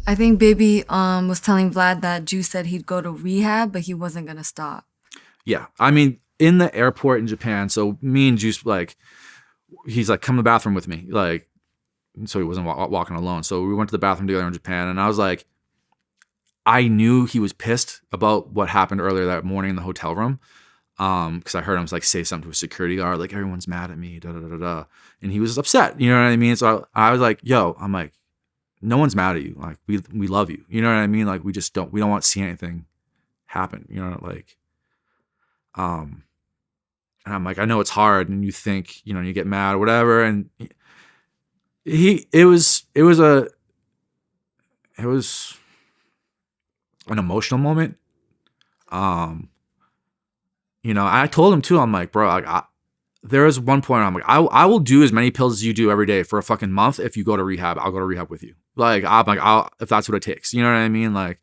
I think Baby was telling Vlad that Juice said he'd go to rehab, but he wasn't gonna stop. Yeah. I mean, in the airport in Japan, so me and Juice, like, he's like, come to the bathroom with me. Like, so he wasn't walking alone. So we went to the bathroom together in Japan, and I was like, I knew he was pissed about what happened earlier that morning in the hotel room. Because I heard him like say something to a security guard, like everyone's mad at me, da da da da, and he was upset. You know what I mean? So I was like, yo, I'm like, no one's mad at you. Like we love you. You know what I mean? Like we don't want to see anything happen. You know, like, and I'm like, I know it's hard, and you think, you know, you get mad or whatever, and it was an emotional moment. You know, I told him too. I'm like, bro, like, there is one point I'm like, I will do as many pills as you do every day for a fucking month. If you go to rehab, I'll go to rehab with you. Like, I'm like, if that's what it takes. You know what I mean? Like,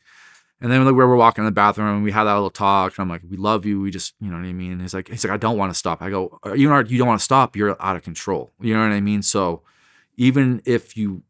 and then like, we were walking in the bathroom and we had that little talk. And I'm like, we love you. We just, you know what I mean? And he's like, I don't want to stop. I go, you don't want to stop. You're out of control. You know what I mean? So even if you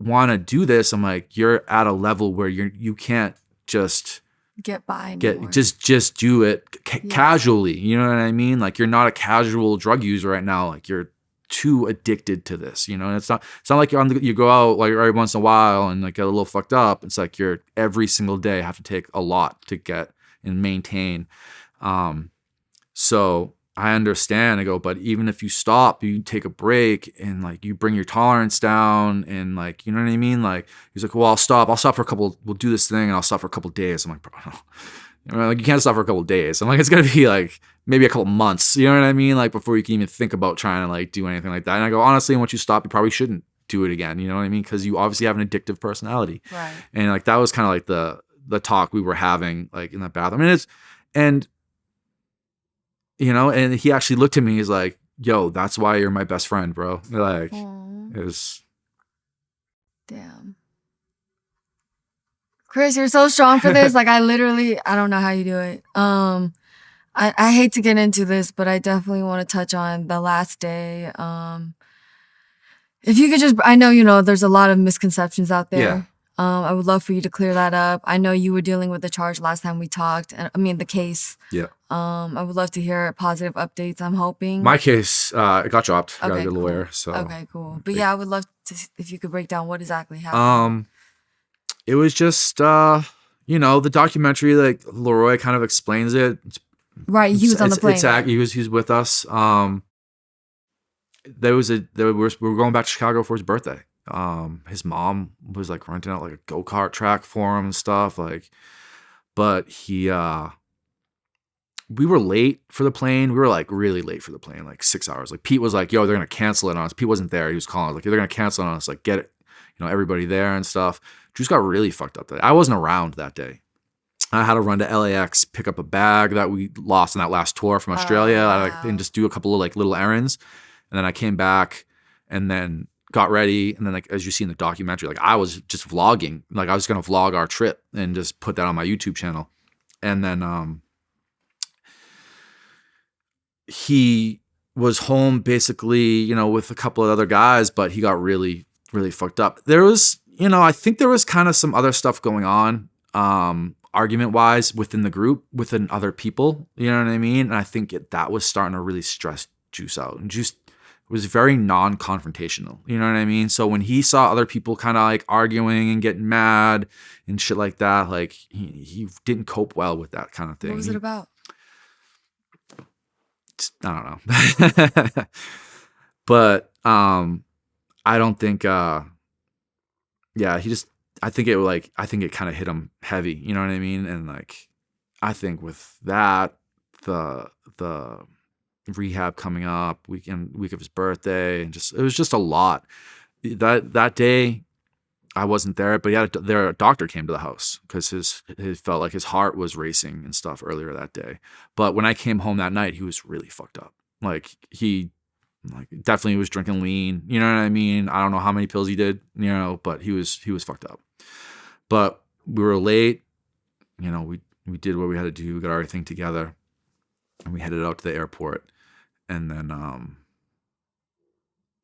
want to do this, I'm like, you're at a level where you can't just get by anymore. just do it casually. You know what I mean? Like, you're not a casual drug user right now. Like, you're too addicted to this. You know, and it's not like you go out like every once in a while and like get a little fucked up. It's like you're every single day have to take a lot to get and maintain. So I understand. I go, but even if you stop, you take a break and like you bring your tolerance down and like, you know what I mean? Like, he's like, well, I'll stop for a couple, we'll do this thing and I'll stop for a couple of days. I'm like, bro, you know, like, you can't stop for a couple of days. I'm like, it's gonna be like maybe a couple months, you know what I mean? Like, before you can even think about trying to like do anything like that. And I go, honestly, once you stop, you probably shouldn't do it again. You know what I mean? Because you obviously have an addictive personality. Right. And like, that was kind of like the talk we were having like in that bathroom. And you know, and he actually looked at me. He's like, "Yo, that's why you're my best friend, bro." Like, Aww. it was. Damn. Chris, you're so strong for this. Like, I don't know how you do it. I hate to get into this, but I definitely want to touch on the last day. If you could just, I know, you know, there's a lot of misconceptions out there. Yeah. I would love for you to clear that up. I know you were dealing with the charge last time we talked, and I mean the case. Yeah. I would love to hear positive updates. I'm hoping. My case, it got dropped. I got a good cool. lawyer. So. Okay, cool. But yeah, I would love to if you could break down what exactly happened. It was just, you know, the documentary, like Leroy kind of explains it. Right, he was on the plane. Right? He was with us. We were going back to Chicago for his birthday. His mom was like renting out like a go-kart track for him and stuff. Like, but we were late for the plane. We were like really late for the plane, like 6 hours. Like, Pete was like, yo, they're gonna cancel it on us. Pete wasn't there. He was calling like, they're gonna cancel it on us. Like, get it, you know, everybody there and stuff. Juice got really fucked up that day. I wasn't around that day. I had to run to LAX, pick up a bag that we lost on that last tour from Australia, and just do a couple of like little errands. And then I came back and then got ready. And then, like, as you see in the documentary, like, I was just vlogging. Like, I was going to vlog our trip and just put that on my YouTube channel. And then he was home basically, you know, with a couple of other guys, but he got really, really fucked up. There was, you know, I think there was kind of some other stuff going on, argument wise within the group, within other people, you know what I mean? And I think that was starting to really stress Juice out. And Juice was very non-confrontational, you know what I mean? So when he saw other people kind of like arguing and getting mad and shit like that, like he didn't cope well with that kind of thing. What was it about? I don't know. But I don't think I think it kind of hit him heavy, you know what I mean? And like, I think with that, the rehab coming up, week of his birthday, and it was just a lot. That day, I wasn't there, but a doctor came to the house because he felt like his heart was racing and stuff earlier that day. But when I came home that night, he was really fucked up. Like, he definitely was drinking lean, you know what I mean? I don't know how many pills he did, you know, but he was fucked up. But we were late, you know, we did what we had to do, we got everything together, and we headed out to the airport. And then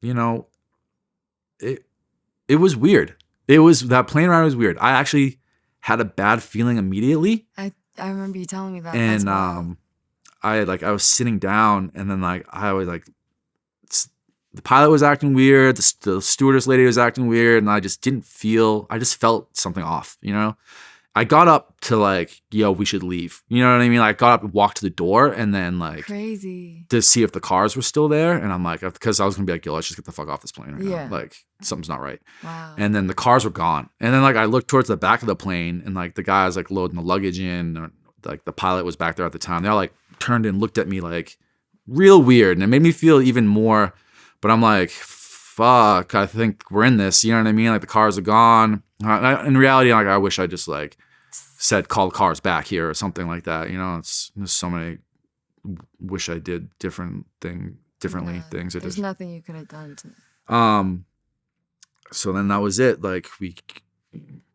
you know, it was weird. that plane ride was weird. I actually had a bad feeling immediately. I remember you telling me that. And That's I was sitting down, and then like I was like, the pilot was acting weird, the stewardess lady was acting weird, and I just felt something off, you know? I got up to like, yo, we should leave. You know what I mean? Like, I got up and walked to the door, and then like crazy. to see if the cars were still there. And I'm like, because I was gonna be like, yo, let's just get the fuck off this plane right Yeah. now. Like, something's not right. Wow. And then the cars were gone. And then like I looked towards the back of the plane, and like the guy was like loading the luggage in, or like the pilot was back there at the time. They all like turned and looked at me like real weird, and it made me feel even more. But I'm like, fuck, I think we're in this. You know what I mean? Like the cars are gone. In reality, like I wish I just like said, call the cars back here or something like that. You know, there's so many. Wish I did differently Yeah, things. there's nothing you could have done to. So then that was it. Like we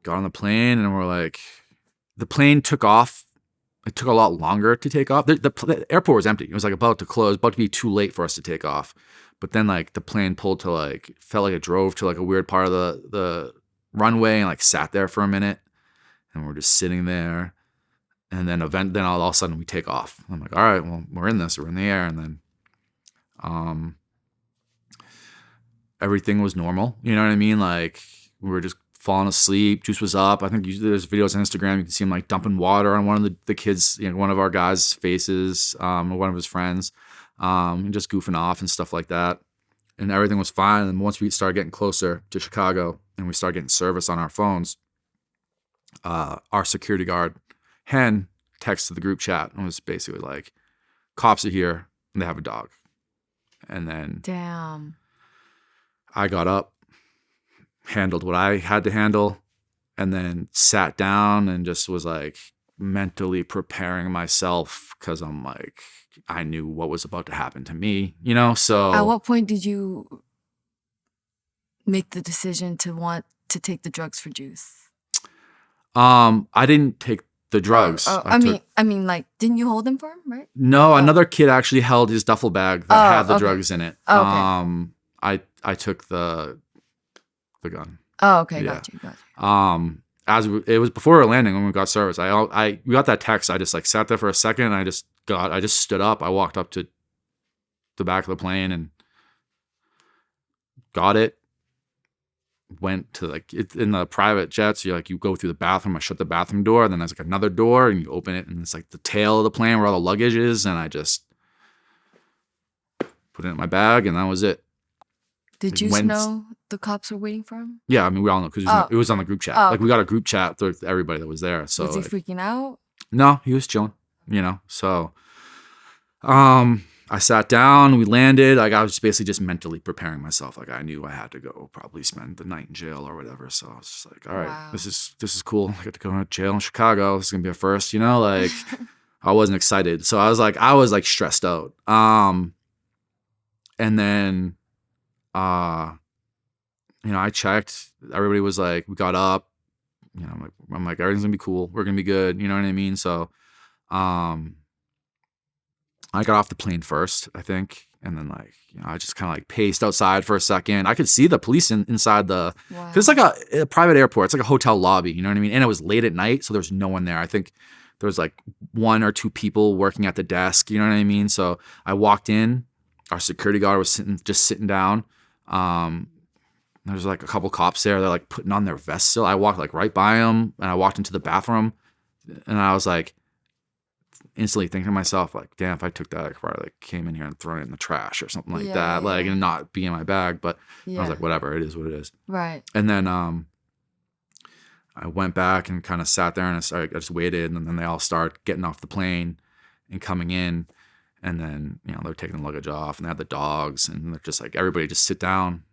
got on the plane, and we're like, the plane took off. It took a lot longer to take off. The airport was empty. It was like about to close, about to be too late for us to take off. But then like the plane pulled to like, felt like it drove to like a weird part of the runway and like sat there for a minute, and we're just sitting there. And then all of a sudden we take off. I'm like, all right, well, we're in this. We're in the air. And then everything was normal. You know what I mean? Like we were just falling asleep. Juice was up. I think there's videos on Instagram. You can see him like dumping water on one of the kids, you know, one of our guys' faces, one of his friends, and just goofing off and stuff like that. And everything was fine. And once we started getting closer to Chicago and we started getting service on our phones, our security guard, Hen, texted the group chat and was basically like, cops are here and they have a dog. And then Damn. I got up, handled what I had to handle, and then sat down and just was like mentally preparing myself, because I'm like, I knew what was about to happen to me, you know? So at what point did you make the decision to want to take the drugs for Juice? I didn't take the drugs. I mean, like, didn't you hold him for him, right? No, another kid actually held his duffel bag that had the drugs in it. Okay. I took the gun. Oh, okay, Yeah. got you. It was before our landing when we got service. We got that text. I just like sat there for a second, and I just stood up. I walked up to the back of the plane and got it. Went to like in the private jets, you go through the bathroom. I shut the bathroom door, and then there's like another door, and you open it, and it's like the tail of the plane where all the luggage is, and I just put it in my bag, and that was it. Did you know the cops were waiting for him? Yeah, I mean, we all know because it was on the group chat. Oh. Like we got a group chat with everybody that was there. So was he freaking out? No, he was chilling. You know, so I sat down, we landed. Like I was basically just mentally preparing myself. Like I knew I had to go probably spend the night in jail or whatever. So I was just like, all right, Wow. this is cool. I get to go to jail in Chicago. This is gonna be a first, you know, like I wasn't excited. So I was like stressed out. And then you know, I checked. Everybody was like, we got up. You know, I'm like, everything's gonna be cool. We're gonna be good. You know what I mean? So, I got off the plane first, I think, and then like, you know, I just kind of like paced outside for a second. I could see the police inside the. Wow. Cause it's like a private airport. It's like a hotel lobby. You know what I mean? And it was late at night, so there was no one there. I think there was like one or two people working at the desk. You know what I mean? So I walked in. Our security guard was sitting down. There's like a couple cops there. They're like putting on their vests still. I walked like right by them, and I walked into the bathroom, and I was like instantly thinking to myself, like, damn, if I took that, I could probably like came in here and thrown it in the trash or something like that, like, and not be in my bag. But I was like, whatever, it is what it is. Right. And then I went back and kind of sat there, and I just waited, and then they all start getting off the plane and coming in. And then, you know, they're taking the luggage off, and they had the dogs, and they're just like, everybody just sit down.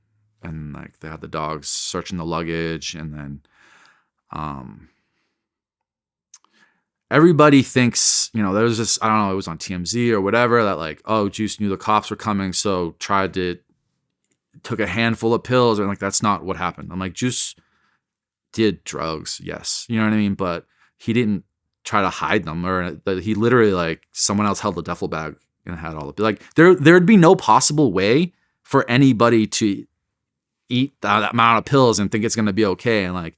And like they had the dogs searching the luggage, and then everybody thinks, you know, there was this, I don't know, it was on TMZ or whatever, that like, oh, Juice knew the cops were coming, so took a handful of pills, and like that's not what happened. I'm like, Juice did drugs, yes, you know what I mean, but he didn't try to hide them, or he literally like someone else held the duffel bag and had all the like there'd be no possible way for anybody to eat that amount of pills and think it's gonna be okay. And like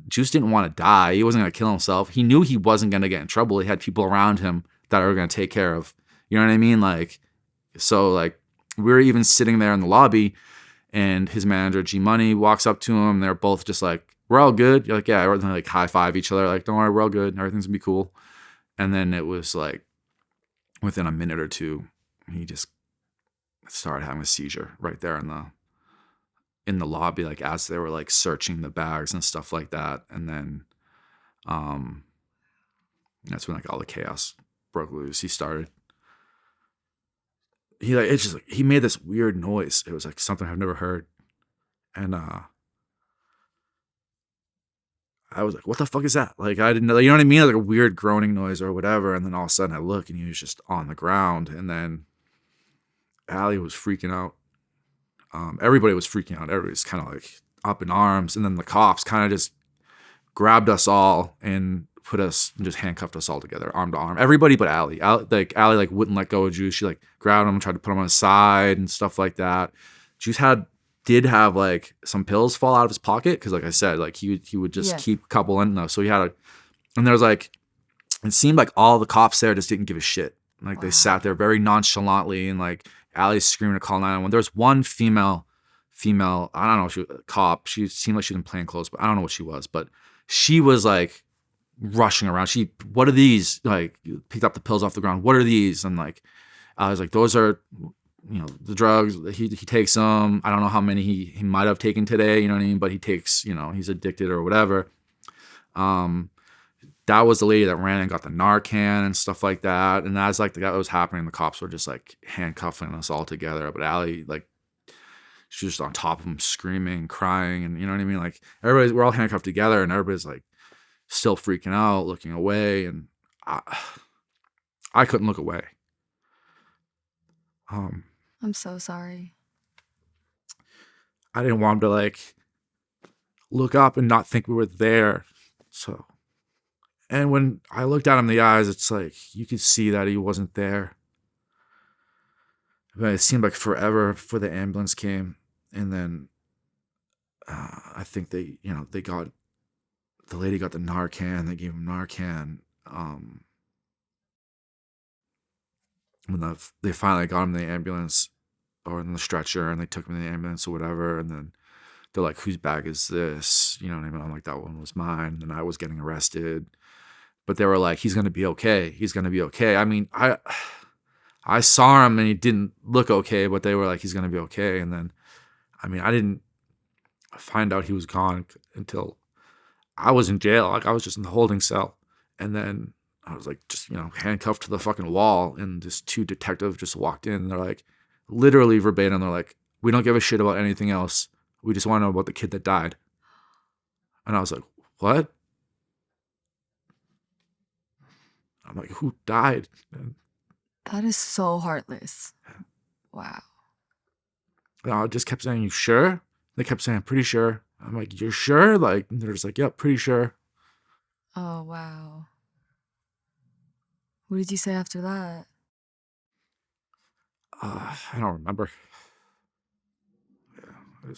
Juice didn't want to die. He wasn't gonna kill himself. He knew he wasn't gonna get in trouble. He had people around him that are gonna take care of. You know what I mean? Like, so like we were even sitting there in the lobby, and his manager G Money walks up to him. They're both just like, "We're all good." You're like, "Yeah." Or they like high five each other, like, "Don't worry, we're all good. Everything's gonna be cool." And then it was like within a minute or two, he just started having a seizure right there in the lobby, like as they were like searching the bags and stuff like that. And then that's when like all the chaos broke loose. He made this weird noise. It was like something I've never heard. And I was like, what the fuck is that? Like, I didn't know, you know what I mean? Like a weird groaning noise or whatever. And then all of a sudden I look and he was just on the ground. And then Allie was freaking out. Everybody was freaking out. Everybody was kind of like up in arms. And then the cops kind of just grabbed us all and just handcuffed us all together, arm to arm. Everybody but Allie. Allie like wouldn't let go of Juice. She like grabbed him and tried to put him on his side and stuff like that. Juice did have like some pills fall out of his pocket because, like I said, like he would just keep a couple in. So he had and there was like, it seemed like all the cops there just didn't give a shit. Like they sat there very nonchalantly, and like Allie's screaming to call 911. There was one female, I don't know if she was a cop. She seemed like she was in plain clothes, but I don't know what she was. But she was like rushing around. What are these? Like, picked up the pills off the ground. What are these? And like, I was like, those are, the drugs. He takes them. I don't know how many he might have taken today. You know what I mean? But he takes, he's addicted or whatever. That was the lady that ran and got the Narcan and stuff like that. And as like that was happening, the cops were just like handcuffing us all together. But Allie, like, she was just on top of him, screaming, crying, and you know what I mean? Like, we're all handcuffed together, and everybody's like still freaking out, looking away, and I couldn't look away. I'm so sorry. I didn't want him to like look up and not think we were there. So, and when I looked at him in the eyes, it's like you could see that he wasn't there. But it seemed like forever before the ambulance came. And then I think the lady got the Narcan. They gave him Narcan. When they finally got him in the ambulance or in the stretcher, and they took him in the ambulance or whatever. And then they're like, whose bag is this? You know what I mean? I'm like, that one was mine. And I was getting arrested. But they were like, he's going to be okay. He's going to be okay. I mean, I saw him and he didn't look okay, but they were like, he's going to be okay. And then, I mean, I didn't find out he was gone until I was in jail. Like, I was just in the holding cell. And then I was like, just, handcuffed to the fucking wall. And this 2 detectives just walked in. And they're like, literally verbatim, they're like, we don't give a shit about anything else. We just want to know about the kid that died. And I was like, what? I'm like, who died? And that is so heartless. Wow. I just kept saying, you sure? They kept saying, pretty sure. I'm like, you're sure? Like, and they're just like, yep, pretty sure. Oh, wow. What did you say after that? I don't remember. Yeah,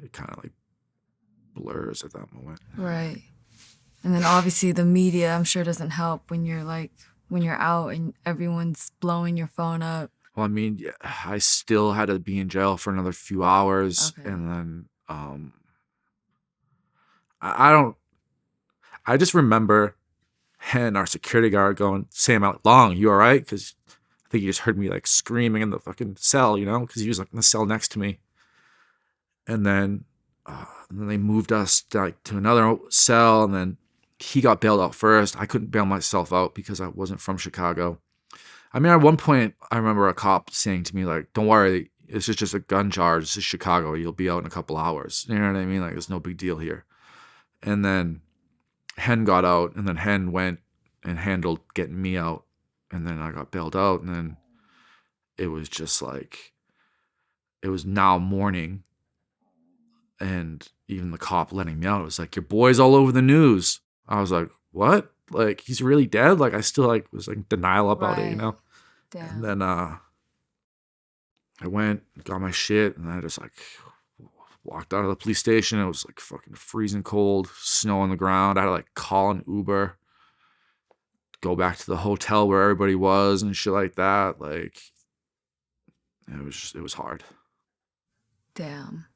it kind of like blurs at that moment. Right. And then obviously the media, I'm sure, doesn't help when you're out and everyone's blowing your phone up. Well, I mean, yeah, I still had to be in jail for another few hours. Okay. And then I just remember Hen, our security guard, going, Sam, out long, you all right? Because I think he just heard me like screaming in the fucking cell, because he was like in the cell next to me. And then they moved us like to another cell, and then he got bailed out first. I couldn't bail myself out because I wasn't from Chicago. I mean, at one point, I remember a cop saying to me, like, don't worry, this is just a gun charge. This is Chicago. You'll be out in a couple hours. You know what I mean? Like, there's no big deal here. And then Hen got out, and then Hen went and handled getting me out. And then I got bailed out, and then it was just like, it was now morning. And even the cop letting me out, it was like, your boy's all over the news. I was like, what? Like, he's really dead? Like, I still like was like denial about it, Damn. And then I went, got my shit, and I just like walked out of the police station. It was like fucking freezing cold, snow on the ground. I had to like call an Uber, go back to the hotel where everybody was and shit like that. Like, it was hard. Damn.